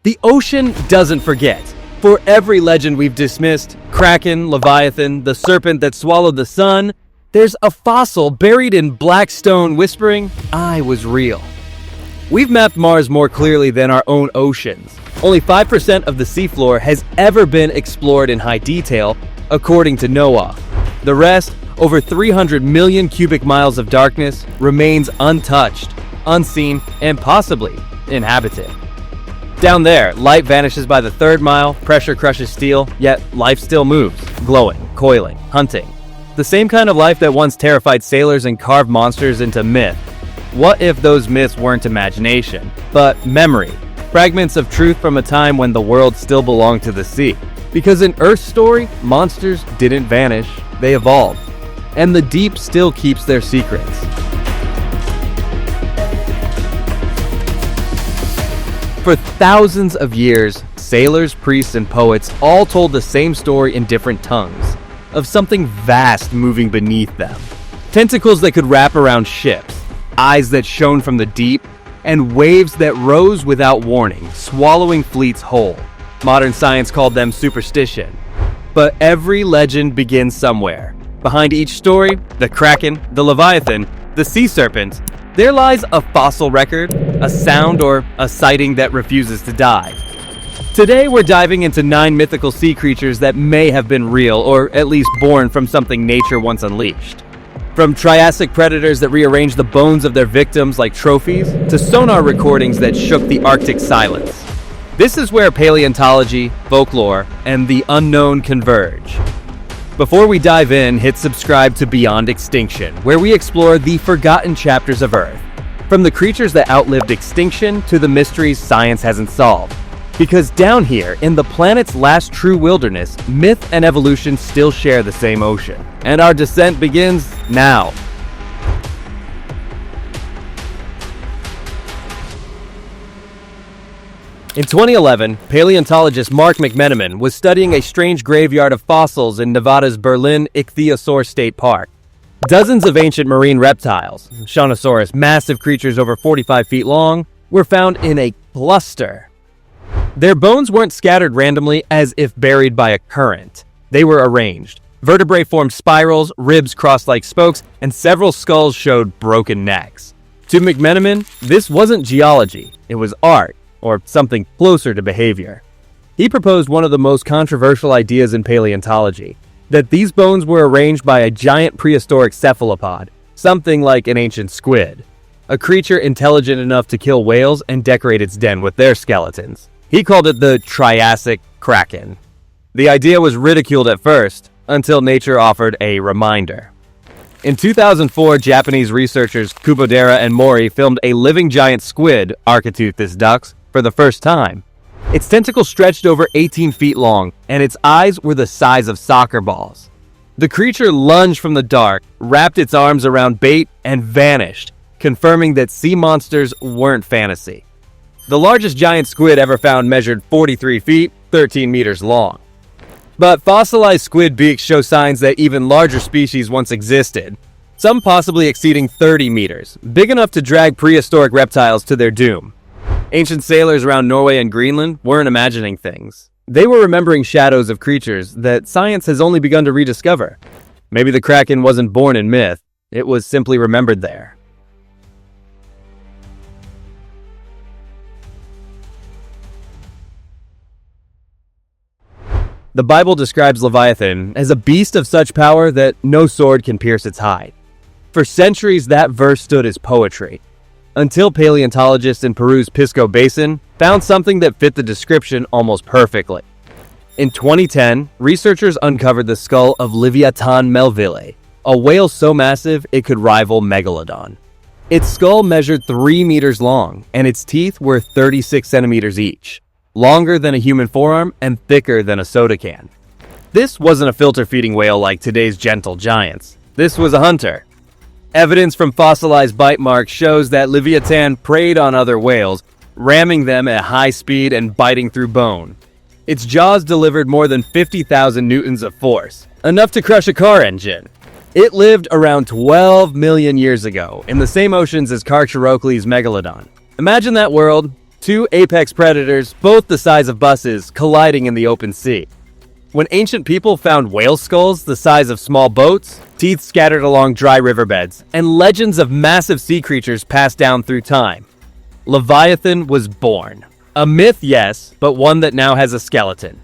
The ocean doesn't forget. For every legend we've dismissed, Kraken, Leviathan, the serpent that swallowed the sun, there's a fossil buried in black stone whispering, "I was real." We've mapped Mars more clearly than our own oceans. Only 5% of the seafloor has ever been explored in high detail, according to NOAA. The rest, over 300 million cubic miles of darkness, remains untouched, unseen, and possibly inhabited. Down there, light vanishes by the third mile, pressure crushes steel, yet life still moves, glowing, coiling, hunting. The same kind of life that once terrified sailors and carved monsters into myth. What if those myths weren't imagination, but memory? Fragments of truth from a time when the world still belonged to the sea. Because in Earth's story, monsters didn't vanish, they evolved. And the deep still keeps their secrets. For thousands of years, sailors, priests, and poets all told the same story in different tongues, of something vast moving beneath them. Tentacles that could wrap around ships, eyes that shone from the deep, and waves that rose without warning, swallowing fleets whole. Modern science called them superstition. But every legend begins somewhere. Behind each story, the Kraken, the Leviathan, the sea serpent, there lies a fossil record, a sound, or a sighting that refuses to die. Today we're diving into 9 mythical sea creatures that may have been real, or at least born from something nature once unleashed. From Triassic predators that rearranged the bones of their victims like trophies, to sonar recordings that shook the Arctic silence. This is where paleontology, folklore, and the unknown converge. Before we dive in, hit subscribe to Beyond Extinction, where we explore the forgotten chapters of Earth. From the creatures that outlived extinction to the mysteries science hasn't solved. Because down here, in the planet's last true wilderness, myth and evolution still share the same ocean. And our descent begins now. In 2011, paleontologist Mark McMenamin was studying a strange graveyard of fossils in Nevada's Berlin Ichthyosaur State Park. Dozens of ancient marine reptiles, Shawnosaurus, massive creatures over 45 feet long, were found in a cluster. Their bones weren't scattered randomly as if buried by a current. They were arranged. Vertebrae formed spirals, ribs crossed like spokes, and several skulls showed broken necks. To McMenamin, this wasn't geology, it was art, or something closer to behavior. He proposed one of the most controversial ideas in paleontology, that these bones were arranged by a giant prehistoric cephalopod, something like an ancient squid, a creature intelligent enough to kill whales and decorate its den with their skeletons. He called it the Triassic Kraken. The idea was ridiculed at first, until nature offered a reminder. In 2004, Japanese researchers Kubodera and Mori filmed a living giant squid, Architeuthis dux, for the first time. Its tentacles stretched over 18 feet long, and its eyes were the size of soccer balls. The creature lunged from the dark, wrapped its arms around bait, and vanished, confirming that sea monsters weren't fantasy. The largest giant squid ever found measured 43 feet, 13 meters long. But fossilized squid beaks show signs that even larger species once existed, some possibly exceeding 30 meters, big enough to drag prehistoric reptiles to their doom. Ancient sailors around Norway and Greenland weren't imagining things. They were remembering shadows of creatures that science has only begun to rediscover. Maybe the Kraken wasn't born in myth, it was simply remembered there. The Bible describes Leviathan as a beast of such power that no sword can pierce its hide. For centuries, that verse stood as poetry, until paleontologists in Peru's Pisco Basin found something that fit the description almost perfectly. In 2010, researchers uncovered the skull of Leviathan melville, a whale so massive it could rival Megalodon. Its skull measured 3 meters long, and its teeth were 36 centimeters each, longer than a human forearm and thicker than a soda can. This wasn't a filter-feeding whale like today's gentle giants. This was a hunter. Evidence from fossilized bite marks shows that Leviathan preyed on other whales, ramming them at high speed and biting through bone. Its jaws delivered more than 50,000 newtons of force, enough to crush a car engine. It lived around 12 million years ago, in the same oceans as Karcharokles's Megalodon. Imagine that world, Two apex predators, both the size of buses, colliding in the open sea. When ancient people found whale skulls the size of small boats, teeth scattered along dry riverbeds, and legends of massive sea creatures passed down through time, Leviathan was born. A myth, yes, but one that now has a skeleton.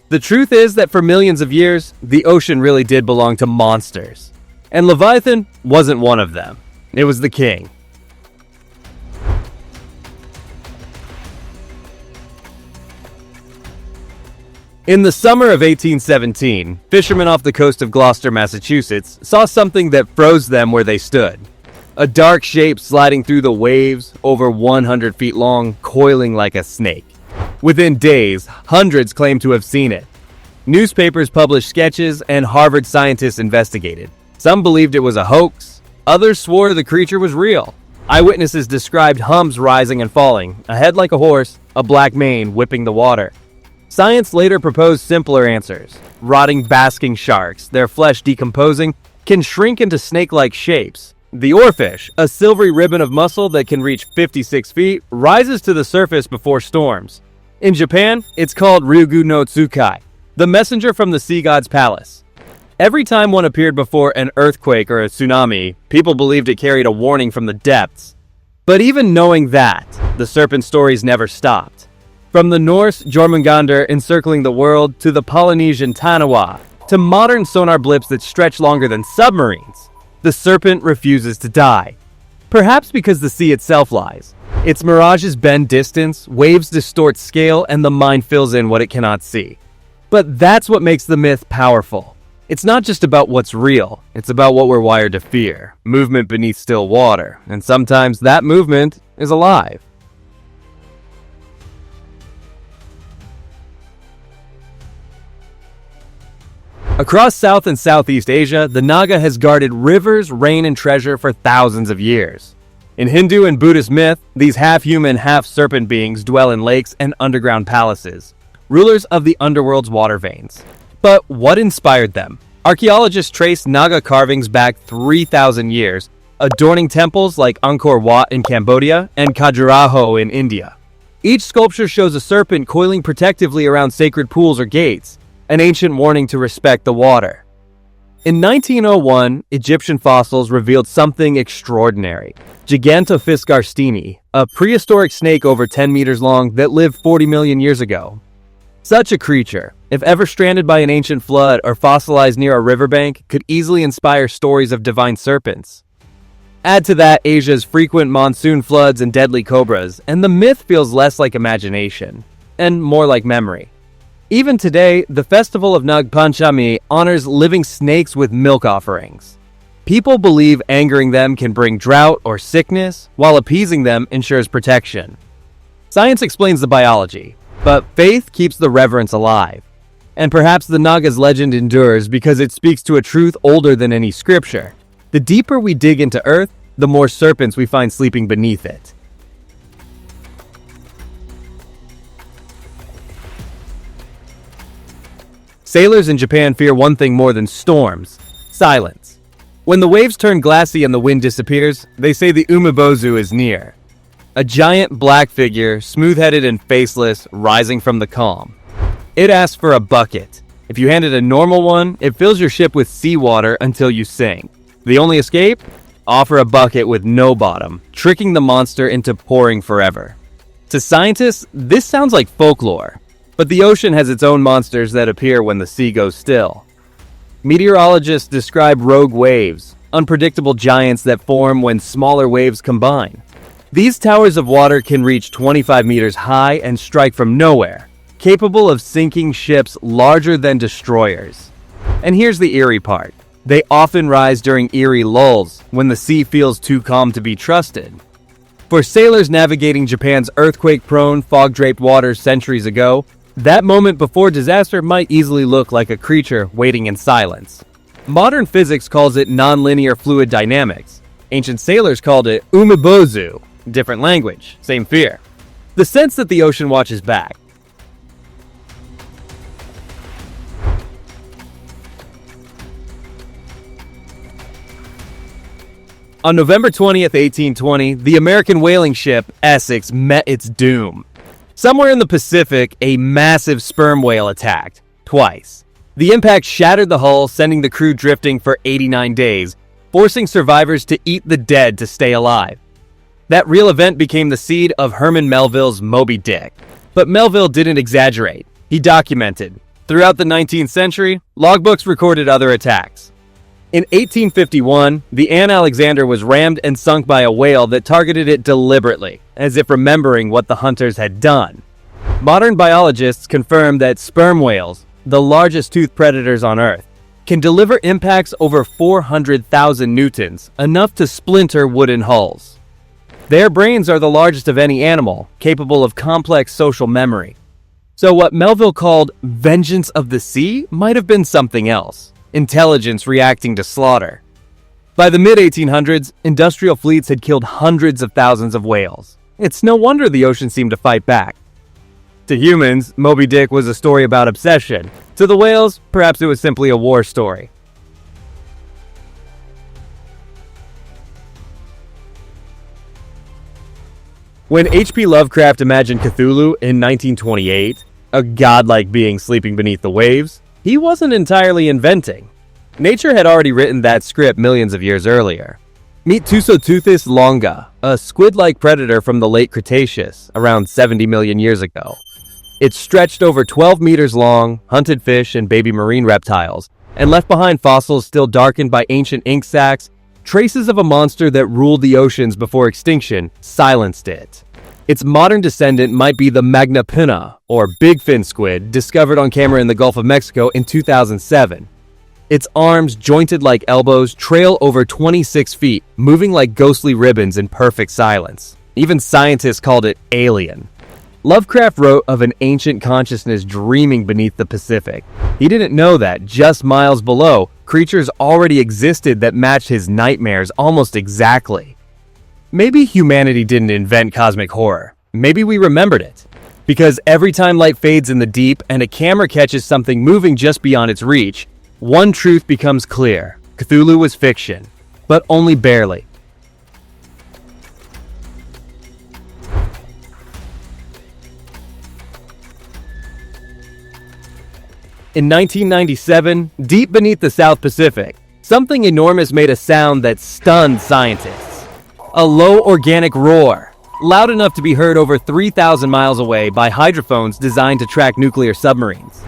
The truth is that for millions of years, the ocean really did belong to monsters. And Leviathan wasn't one of them. It was the king. In the summer of 1817, fishermen off the coast of Gloucester, Massachusetts, saw something that froze them where they stood. A dark shape sliding through the waves, over 100 feet long, coiling like a snake. Within days, hundreds claimed to have seen it. Newspapers published sketches, and Harvard scientists investigated. Some believed it was a hoax. Others swore the creature was real. Eyewitnesses described humps rising and falling, a head like a horse, a black mane whipping the water. Science later proposed simpler answers. Rotting basking sharks, their flesh decomposing, can shrink into snake-like shapes. The oarfish, a silvery ribbon of muscle that can reach 56 feet, rises to the surface before storms. In Japan, it's called Ryugu no Tsukai, the messenger from the sea god's palace. Every time one appeared before an earthquake or a tsunami, people believed it carried a warning from the depths. But even knowing that, the serpent stories never stopped. From the Norse Jormungandr encircling the world, to the Polynesian Tanawa, to modern sonar blips that stretch longer than submarines, the serpent refuses to die. Perhaps because the sea itself lies. Its mirages bend distance, waves distort scale, and the mind fills in what it cannot see. But that's what makes the myth powerful. It's not just about what's real, it's about what we're wired to fear. Movement beneath still water, and sometimes that movement is alive. Across South and Southeast Asia, the Naga has guarded rivers, rain, and treasure for thousands of years. In Hindu and Buddhist myth, these half-human, half-serpent beings dwell in lakes and underground palaces, rulers of the underworld's water veins. But what inspired them? Archaeologists trace Naga carvings back 3,000 years, adorning temples like Angkor Wat in Cambodia and Khajuraho in India. Each sculpture shows a serpent coiling protectively around sacred pools or gates, an ancient warning to respect the water. In 1901, Egyptian fossils revealed something extraordinary. Gigantophis garstini, a prehistoric snake over 10 meters long that lived 40 million years ago. Such a creature, if ever stranded by an ancient flood or fossilized near a riverbank, could easily inspire stories of divine serpents. Add to that Asia's frequent monsoon floods and deadly cobras, and the myth feels less like imagination, and more like memory. Even today, the festival of Nag Panchami honors living snakes with milk offerings. People believe angering them can bring drought or sickness, while appeasing them ensures protection. Science explains the biology, but faith keeps the reverence alive. And perhaps the Naga's legend endures because it speaks to a truth older than any scripture. The deeper we dig into Earth, the more serpents we find sleeping beneath it. Sailors in Japan fear one thing more than storms: silence. When the waves turn glassy and the wind disappears, they say the UMIBŌZU is near. A giant black figure, smooth-headed and faceless, rising from the calm. It asks for a bucket. If you hand it a normal one, it fills your ship with seawater until you sink. The only escape? Offer a bucket with no bottom, tricking the monster into pouring forever. To scientists, this sounds like folklore. But the ocean has its own monsters that appear when the sea goes still. Meteorologists describe rogue waves, unpredictable giants that form when smaller waves combine. These towers of water can reach 25 meters high and strike from nowhere, capable of sinking ships larger than destroyers. And here's the eerie part. They often rise during eerie lulls, when the sea feels too calm to be trusted. For sailors navigating Japan's earthquake-prone, fog-draped waters centuries ago, that moment before disaster might easily look like a creature waiting in silence. Modern physics calls it nonlinear fluid dynamics. Ancient sailors called it UMIBŌZU. Different language, same fear. The sense that the ocean watches back. On November 20th, 1820, the American whaling ship Essex met its doom. Somewhere in the Pacific, a massive sperm whale attacked, twice. The impact shattered the hull, sending the crew drifting for 89 days, forcing survivors to eat the dead to stay alive. That real event became the seed of Herman Melville's Moby Dick. But Melville didn't exaggerate. He documented. Throughout the 19th century, logbooks recorded other attacks. In 1851, the Anne Alexander was rammed and sunk by a whale that targeted it deliberately, as if remembering what the hunters had done. Modern biologists confirm that sperm whales, the largest toothed predators on Earth, can deliver impacts over 400,000 newtons, enough to splinter wooden hulls. Their brains are the largest of any animal, capable of complex social memory. So what Melville called vengeance of the sea might have been something else. Intelligence reacting to slaughter. By the mid-1800s, industrial fleets had killed hundreds of thousands of whales. It's no wonder the ocean seemed to fight back. To humans, Moby Dick was a story about obsession. To the whales, perhaps it was simply a war story. When H.P. Lovecraft imagined Cthulhu in 1928, a godlike being sleeping beneath the waves, he wasn't entirely inventing. Nature had already written that script millions of years earlier. Meet Tusoteuthis longa, a squid-like predator from the late Cretaceous, around 70 million years ago. It stretched over 12 meters long, hunted fish and baby marine reptiles, and left behind fossils still darkened by ancient ink sacs. Traces of a monster that ruled the oceans before extinction silenced it. Its modern descendant might be the magna pinna, or big fin squid, discovered on camera in the Gulf of Mexico in 2007. Its arms, jointed like elbows, trail over 26 feet, moving like ghostly ribbons in perfect silence. Even scientists called it alien. Lovecraft wrote of an ancient consciousness dreaming beneath the Pacific. He didn't know that, just miles below, creatures already existed that matched his nightmares almost exactly. Maybe humanity didn't invent cosmic horror. Maybe we remembered it. Because every time light fades in the deep and a camera catches something moving just beyond its reach, one truth becomes clear. Cthulhu was fiction, but only barely. In 1997, deep beneath the South Pacific, something enormous made a sound that stunned scientists. A low organic roar, loud enough to be heard over 3,000 miles away by hydrophones designed to track nuclear submarines.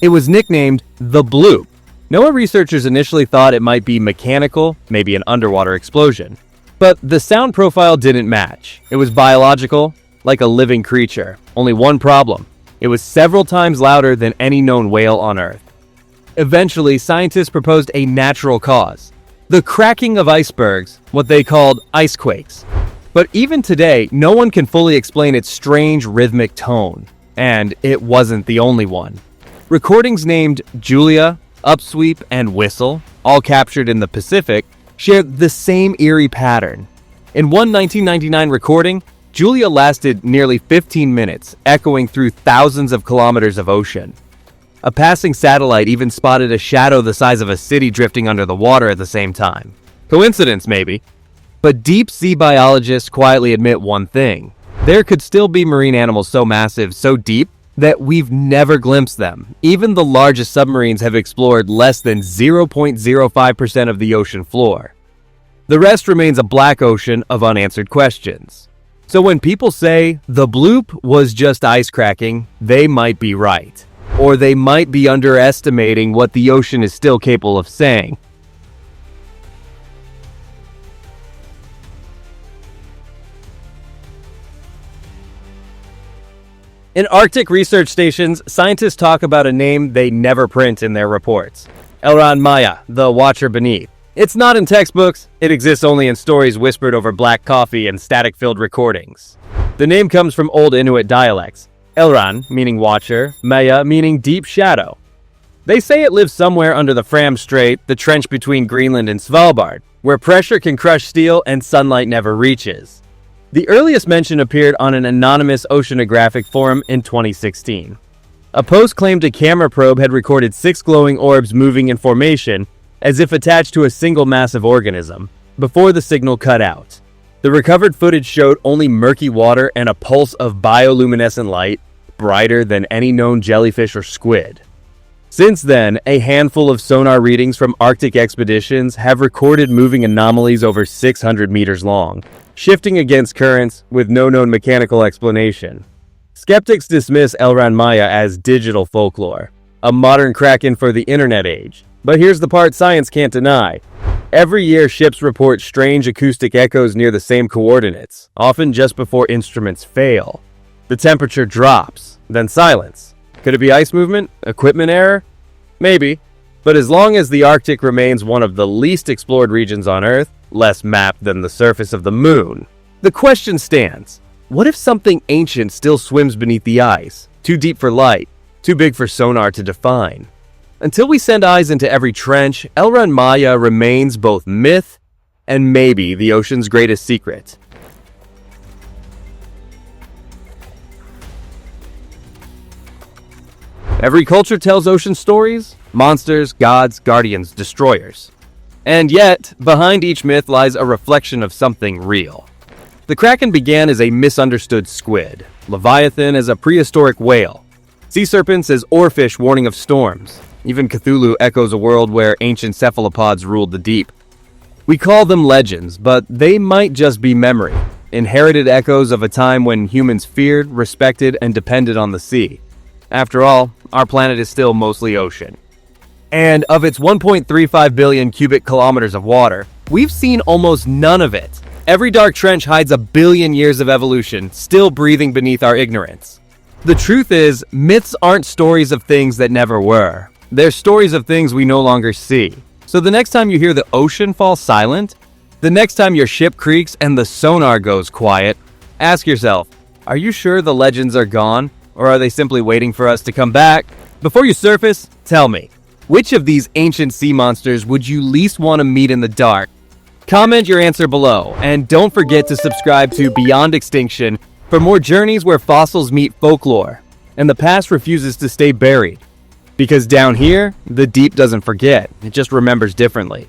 It was nicknamed the BLOOP. NOAA researchers initially thought it might be mechanical, maybe an underwater explosion. But the sound profile didn't match. It was biological, like a living creature. Only one problem. It was several times louder than any known whale on Earth. Eventually, scientists proposed a natural cause. The cracking of icebergs, what they called icequakes. But even today, no one can fully explain its strange rhythmic tone. And it wasn't the only one. Recordings named Julia, Upsweep, and Whistle, all captured in the Pacific, shared the same eerie pattern. In one 1999 recording, Julia lasted nearly 15 minutes, echoing through thousands of kilometers of ocean. A passing satellite even spotted a shadow the size of a city drifting under the water at the same time. Coincidence, maybe. But deep sea biologists quietly admit one thing. There could still be marine animals so massive, so deep, that we've never glimpsed them. Even the largest submarines have explored less than 0.05% of the ocean floor. The rest remains a black ocean of unanswered questions. So when people say the bloop was just ice cracking, they might be right. Or they might be underestimating what the ocean is still capable of saying. In Arctic research stations, scientists talk about a name they never print in their reports. ELRAN MAJA, the Watcher Beneath. It's not in textbooks, it exists only in stories whispered over black coffee and static-filled recordings. The name comes from Old Inuit dialects. ELRAN, meaning watcher, MAJA, meaning deep shadow. They say it lives somewhere under the Fram Strait, the trench between Greenland and Svalbard, where pressure can crush steel and sunlight never reaches. The earliest mention appeared on an anonymous oceanographic forum in 2016. A post claimed a camera probe had recorded 6 glowing orbs moving in formation, as if attached to a single massive organism, before the signal cut out. The recovered footage showed only murky water and a pulse of bioluminescent light, brighter than any known jellyfish or squid. Since then, a handful of sonar readings from Arctic expeditions have recorded moving anomalies over 600 meters long, shifting against currents with no known mechanical explanation. Skeptics dismiss ELRAN MAJA as digital folklore, a modern kraken for the internet age. But here's the part science can't deny. Every year, ships report strange acoustic echoes near the same coordinates, often just before instruments fail. The temperature drops, then silence. Could it be ice movement? Equipment error? Maybe. But as long as the Arctic remains one of the least explored regions on Earth, less mapped than the surface of the moon, the question stands. What if something ancient still swims beneath the ice? Too deep for light, too big for sonar to define. Until we send eyes into every trench, ELRAN MAJA remains both myth and maybe the ocean's greatest secret. Every culture tells ocean stories: monsters, gods, guardians, destroyers. And yet, behind each myth lies a reflection of something real. The Kraken began as a misunderstood squid, Leviathan as a prehistoric whale, sea serpents as oarfish warning of storms. Even Cthulhu echoes a world where ancient cephalopods ruled the deep. We call them legends, but they might just be memory, inherited echoes of a time when humans feared, respected, and depended on the sea. After all, our planet is still mostly ocean. And of its 1.35 billion cubic kilometers of water, we've seen almost none of it. Every dark trench hides a billion years of evolution, still breathing beneath our ignorance. The truth is, myths aren't stories of things that never were. They're stories of things we no longer see. So the next time you hear the ocean fall silent, the next time your ship creaks and the sonar goes quiet, ask yourself, are you sure the legends are gone? Or are they simply waiting for us to come back? Before you surface, tell me, which of these ancient sea monsters would you least want to meet in the dark? Comment your answer below, and don't forget to subscribe to Beyond Extinction for more journeys where fossils meet folklore, and the past refuses to stay buried. Because down here, the deep doesn't forget, it just remembers differently.